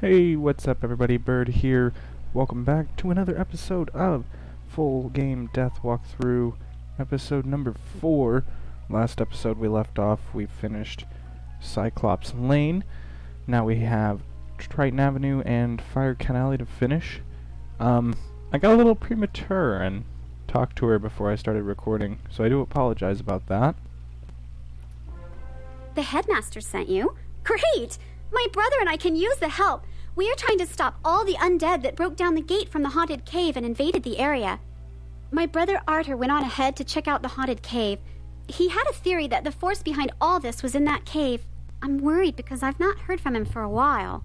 Hey, what's up everybody, Bird here. Welcome back to another episode of Full Game Death Walkthrough, episode number 4. Last episode we left off, we finished Cyclops Lane. Now we have Triton Avenue and Fire Canal to finish. I got a little premature and talked to her before I started recording, so I do apologize about that. The headmaster sent you? Great! My brother and I can use the help. We are trying to stop all the undead that broke down the gate from the haunted cave and invaded the area. My brother Arthur went on ahead to check out the haunted cave. He had a theory that the force behind all this was in that cave. I'm worried because I've not heard from him for a while.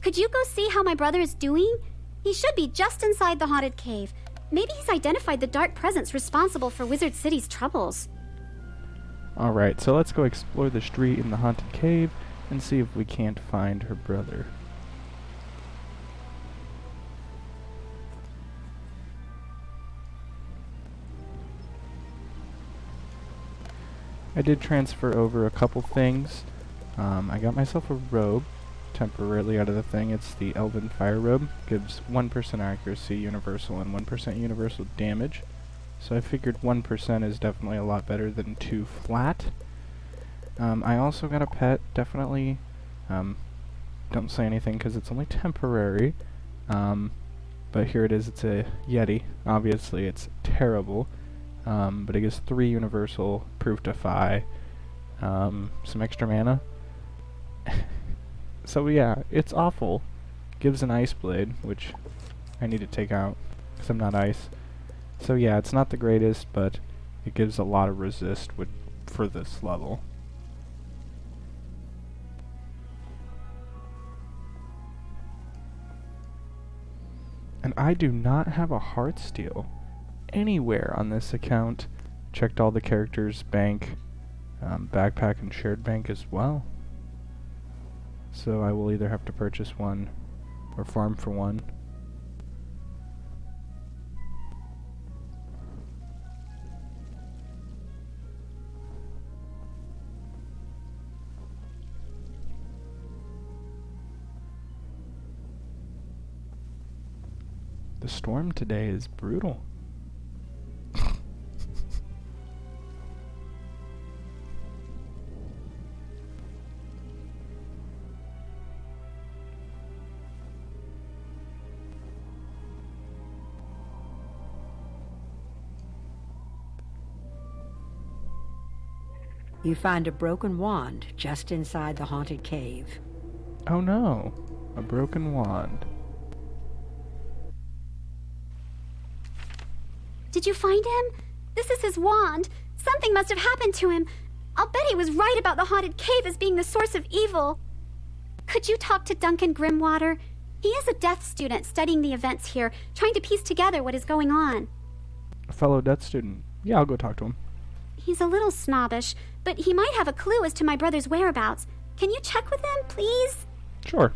Could you go see how my brother is doing? He should be just inside the haunted cave. Maybe he's identified the dark presence responsible for Wizard City's troubles. Alright, so let's go explore the street in the haunted cave and see if we can't find her brother. I did transfer over a couple things. I got myself a robe temporarily out of the thing. It's the Elven Fire Robe. Gives 1% accuracy universal and 1% universal damage. So I figured 1% is definitely a lot better than 2 flat. I also got a pet, definitely. Don't say anything because it's only temporary. But here it is, it's a Yeti. Obviously it's terrible. But it gives 3 universal, proof defy, some extra mana. So yeah, it's awful. Gives an ice blade, which I need to take out because I'm not ice. So yeah, it's not the greatest, but it gives a lot of resist for this level. And I do not have a Heartsteel anywhere on this account. Checked all the characters' bank, backpack and shared bank as well. So I will either have to purchase one or farm for one. The storm today is brutal. You find a broken wand just inside the haunted cave. Oh no, a broken wand. Did you find him? This is his wand. Something must have happened to him. I'll bet he was right about the haunted cave as being the source of evil. Could you talk to Duncan Grimwater? He is a death student studying the events here, trying to piece together what is going on. A fellow death student. Yeah, I'll go talk to him. He's a little snobbish, but he might have a clue as to my brother's whereabouts. Can you check with him, please? Sure.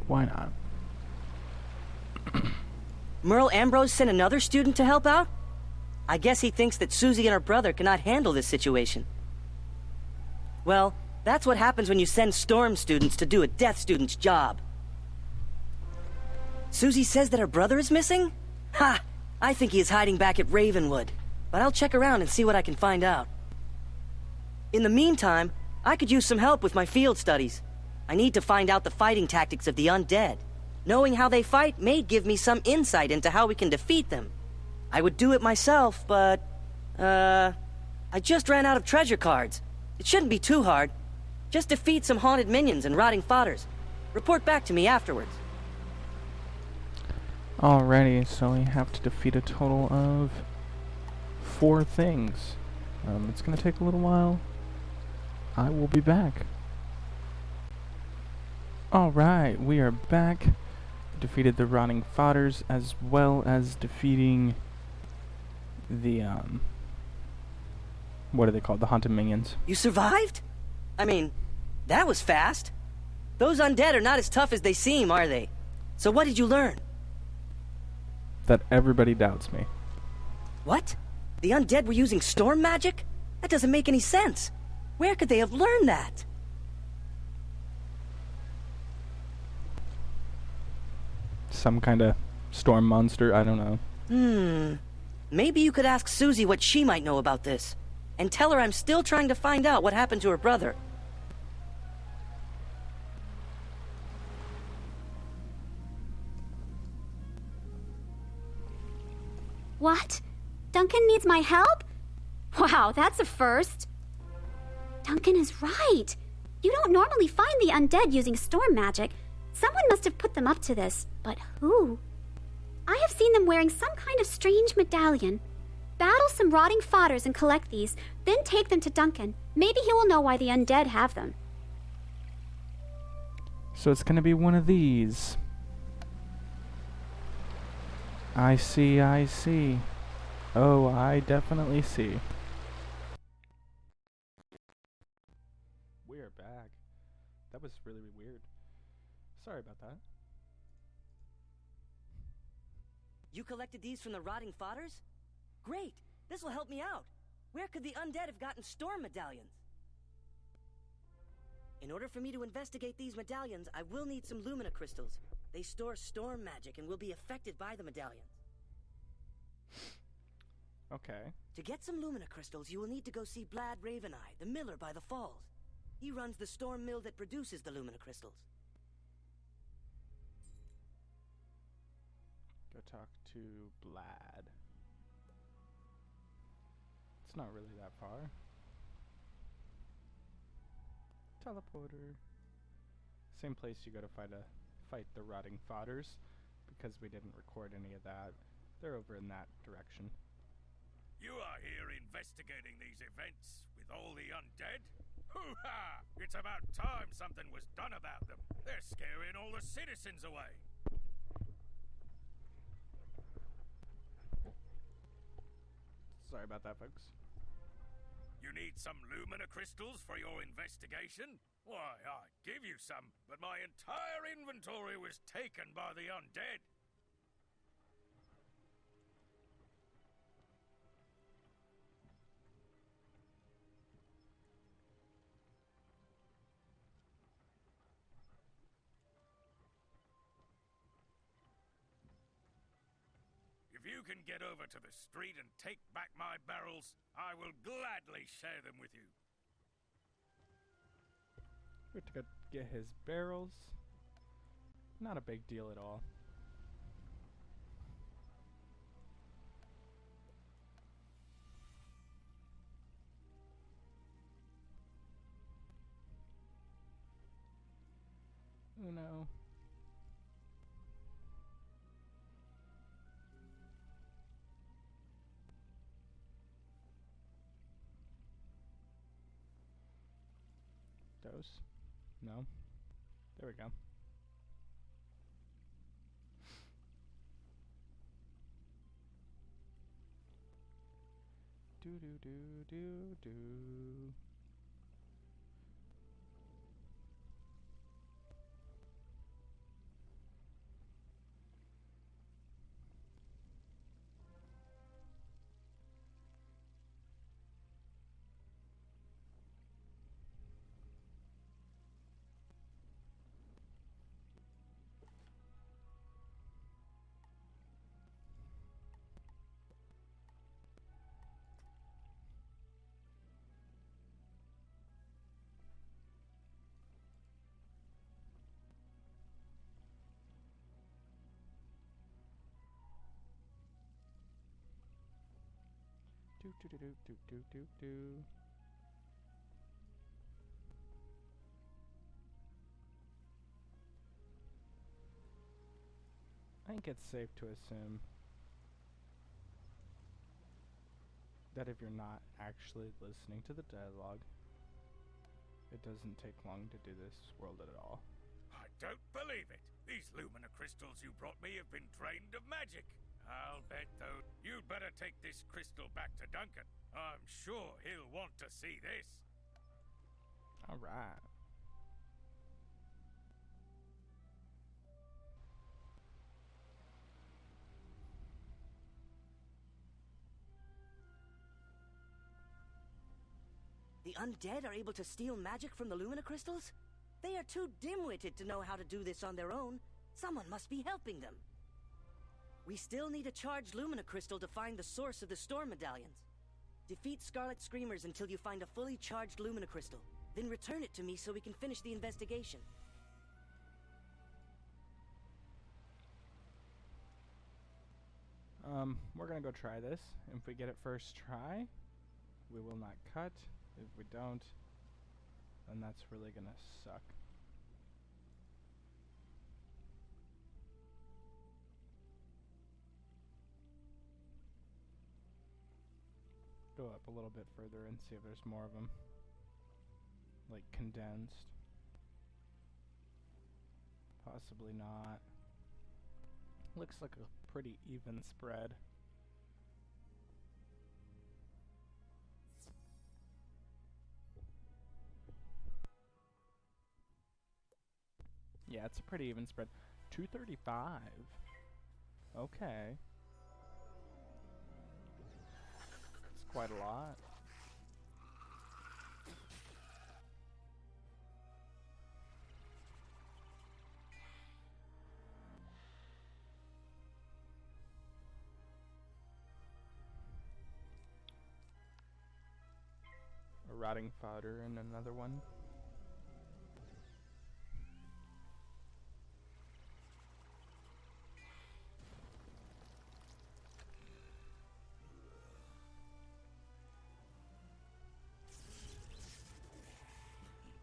Why not? Merle Ambrose sent another student to help out? I guess he thinks that Susie and her brother cannot handle this situation. Well, that's what happens when you send Storm students to do a Death student's job. Susie says that her brother is missing? Ha! I think he is hiding back at Ravenwood. But I'll check around and see what I can find out. In the meantime, I could use some help with my field studies. I need to find out the fighting tactics of the undead. Knowing how they fight may give me some insight into how we can defeat them. I would do it myself, but... I just ran out of treasure cards. It shouldn't be too hard. Just defeat some haunted minions and rotting fodders. Report back to me afterwards. Alrighty, so we have to defeat a total of 4 things. It's gonna take a little while. I will be back. Alright, we are back. Defeated the rotting fodders as well as defeating the what are they called? The haunted minions. You survived? I mean, that was fast. Those undead are not as tough as they seem, are they? So what did you learn? That everybody doubts me. What? The undead were using storm magic? That doesn't make any sense. Where could they have learned that? some kind of storm monster, I don't know. Maybe you could ask Susie what she might know about this. And tell her I'm still trying to find out what happened to her brother. What? Duncan needs my help? Wow, that's a first. Duncan is right. You don't normally find the undead using storm magic. Someone must have put them up to this, but who? I have seen them wearing some kind of strange medallion. Battle some rotting fodders and collect these, then take them to Duncan. Maybe he will know why the undead have them. So it's gonna be one of these. I see, I see. Oh, I definitely see. We are back. That was really weird. Sorry about that. You collected these from the rotting fodders? Great! This will help me out. Where could the undead have gotten storm medallions? In order for me to investigate these medallions, I will need some lumina crystals. They store storm magic and will be affected by the medallions. Okay. To get some lumina crystals, you will need to go see Blad Raveneye, the miller by the falls. He runs the storm mill that produces the lumina crystals. Go talk to Blad. It's not really that far. Teleporter. Same place you go to fight the rotting fodders, because we didn't record any of that. They're over in that direction. You are here investigating these events with all the undead? Hoo-ha! It's about time something was done about them. They're scaring all the citizens away. Sorry about that, folks. You need some lumina crystals for your investigation? Why, I'd give you some, but my entire inventory was taken by the undead. If you can get over to the street and take back my barrels, I will gladly share them with you. We have to go get his barrels. Not a big deal at all. Uno. Dose. No. There we go. Do do do do do. Do do do do do do do. I think it's safe to assume that if you're not actually listening to the dialogue, it doesn't take long to do this world at all. I don't believe it. These lumina crystals you brought me have been drained of magic. I'll bet, though, you'd better take this crystal back to Duncan. I'm sure he'll want to see this. All right. The undead are able to steal magic from the lumina crystals? They are too dim-witted to know how to do this on their own. Someone must be helping them. We still need a charged Lumina Crystal to find the source of the Storm Medallions. Defeat Scarlet Screamers until you find a fully charged Lumina Crystal. Then return it to me so we can finish the investigation. We're gonna go try this. If we get it first try, we will not cut. If we don't, then that's really gonna suck. Go up a little bit further and see if there's more of them. Like condensed. Possibly not. Looks like a pretty even spread. Yeah, it's a pretty even spread. 235. Okay. It's quite a lot. A rotting fodder and another one.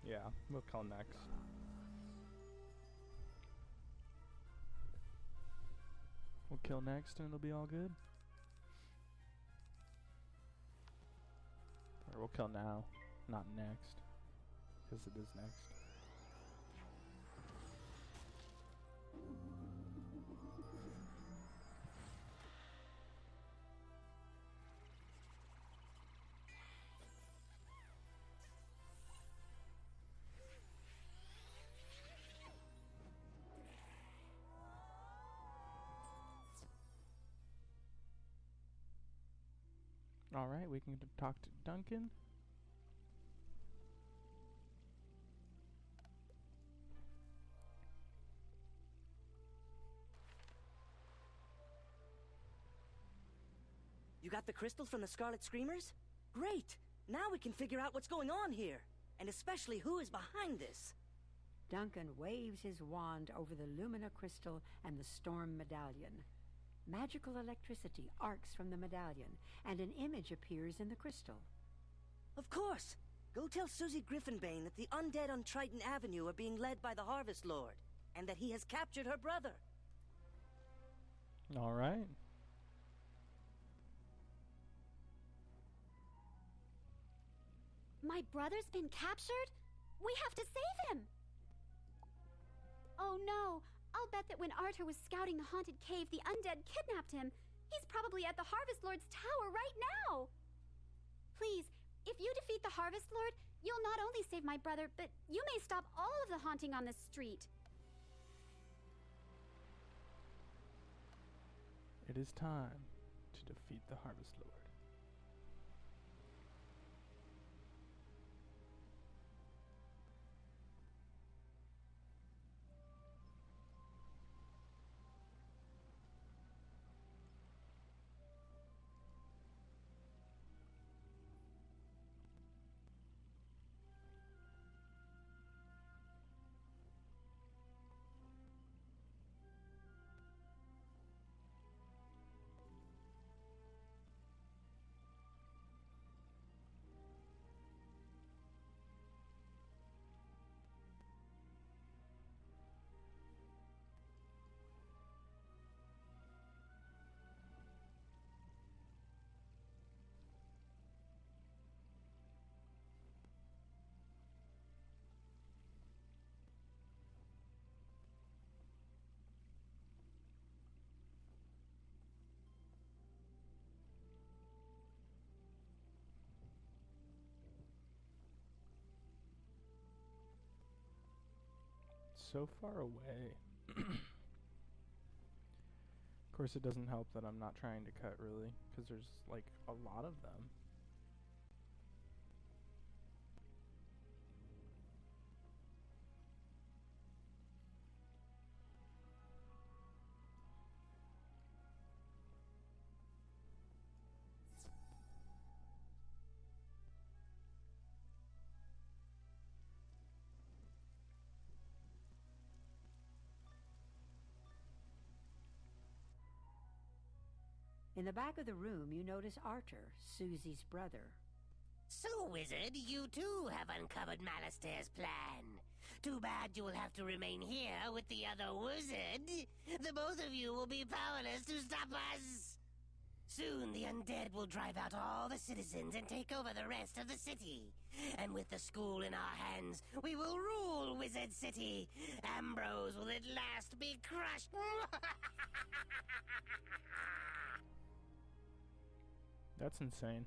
Yeah, we'll kill next. We'll kill next and it'll be all good. Or we'll kill now, not next. Because it is next. Alright, we can talk to Duncan. You got the crystal from the Scarlet Screamers? Great! Now we can figure out what's going on here, and especially who is behind this. Duncan waves his wand over the Lumina Crystal and the Storm Medallion. Magical electricity arcs from the medallion, and an image appears in the crystal. Of course! Go tell Susie Griffinbane that the undead on Triton Avenue are being led by the Harvest Lord, and that he has captured her brother. Alright. My brother's been captured? We have to save him! Oh no! I'll bet that when Arthur was scouting the haunted cave, the undead kidnapped him. He's probably at the Harvest Lord's tower right now! Please, if you defeat the Harvest Lord, you'll not only save my brother, but you may stop all of the haunting on this street. It is time to defeat the Harvest Lord. So far away. Of course, it doesn't help that I'm not trying to cut, really, because there's, like, a lot of them. In the back of the room, you notice Arthur, Susie's brother. So, Wizard, you too have uncovered Malastair's plan. Too bad you will have to remain here with the other wizard. The both of you will be powerless to stop us. Soon the undead will drive out all the citizens and take over the rest of the city. And with the school in our hands, we will rule Wizard City. Ambrose will at last be crushed. That's insane.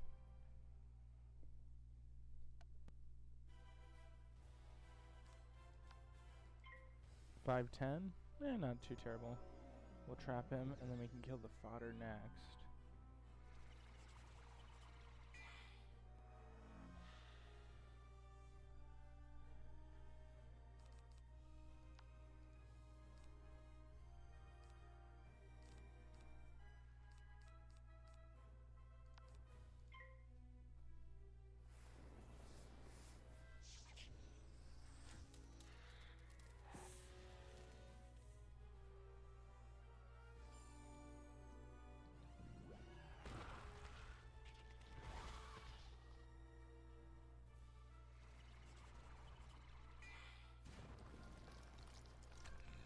$5.10? Not too terrible. We'll trap him, and then we can kill the fodder next.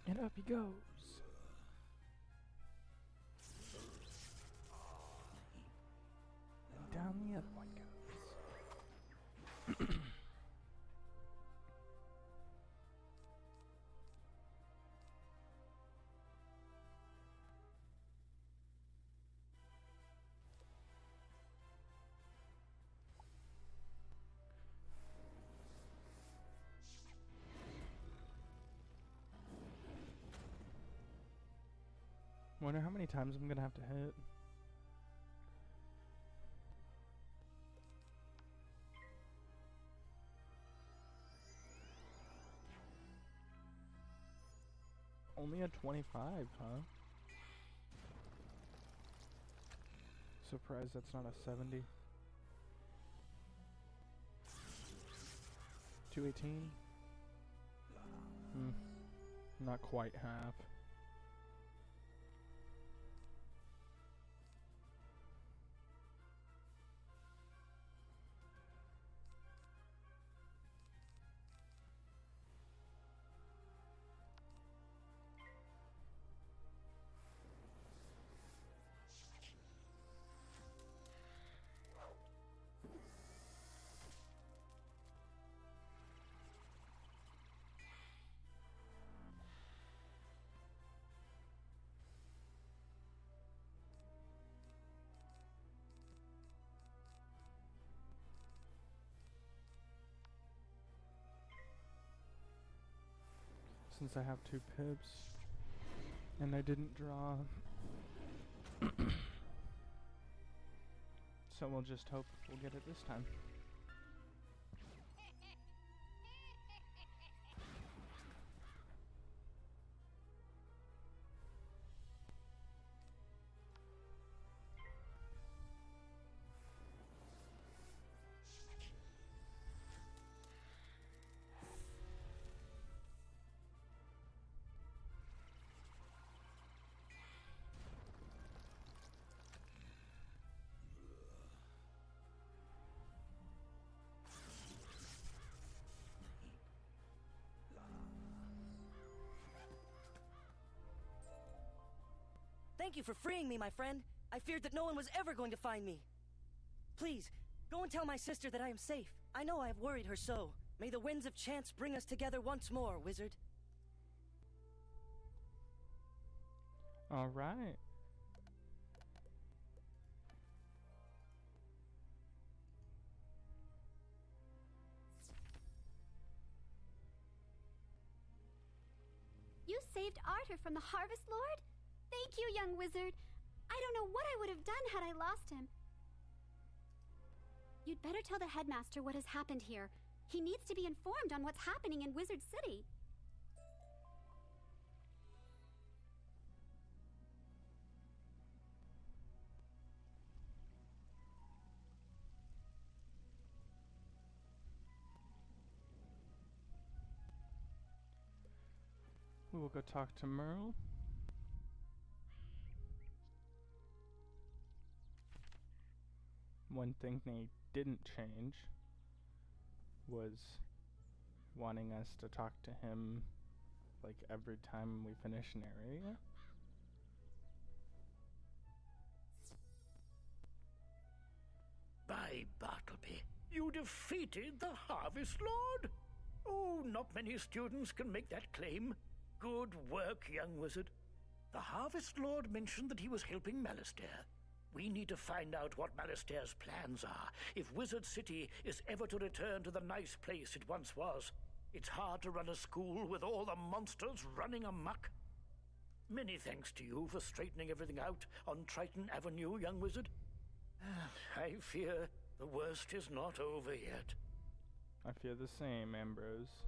And up he goes. And down the other one goes. Wonder how many times I'm gonna have to hit. Only a 25, huh? Surprised that's not a 70. 218? Not quite half. Since I have 2 pips and I didn't draw. So we'll just hope we'll get it this time. Thank you for freeing me, my friend. I feared that no one was ever going to find me. Please, go and tell my sister that I am safe. I know I have worried her so. May the winds of chance bring us together once more, wizard. All right. You saved Arthur from the Harvest Lord? Thank you, young wizard. I don't know what I would have done had I lost him. You'd better tell the headmaster what has happened here. He needs to be informed on what's happening in Wizard City. We will go talk to Merle. One thing they didn't change was wanting us to talk to him like every time we finish an area. By Bartleby, you defeated the Harvest Lord? Oh, not many students can make that claim. Good work, young wizard. The Harvest Lord mentioned that he was helping Malastair. We need to find out what Malastair's plans are, if Wizard City is ever to return to the nice place it once was. It's hard to run a school with all the monsters running amok. Many thanks to you for straightening everything out on Triton Avenue, young wizard. I fear the worst is not over yet. I fear the same, Ambrose.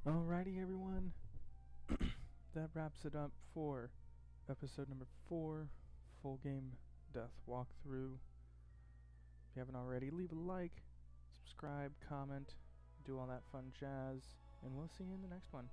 Alrighty, everyone. That wraps it up for episode number 4, full game death walkthrough. If you haven't already, leave a like, subscribe, comment, do all that fun jazz, and we'll see you in the next one.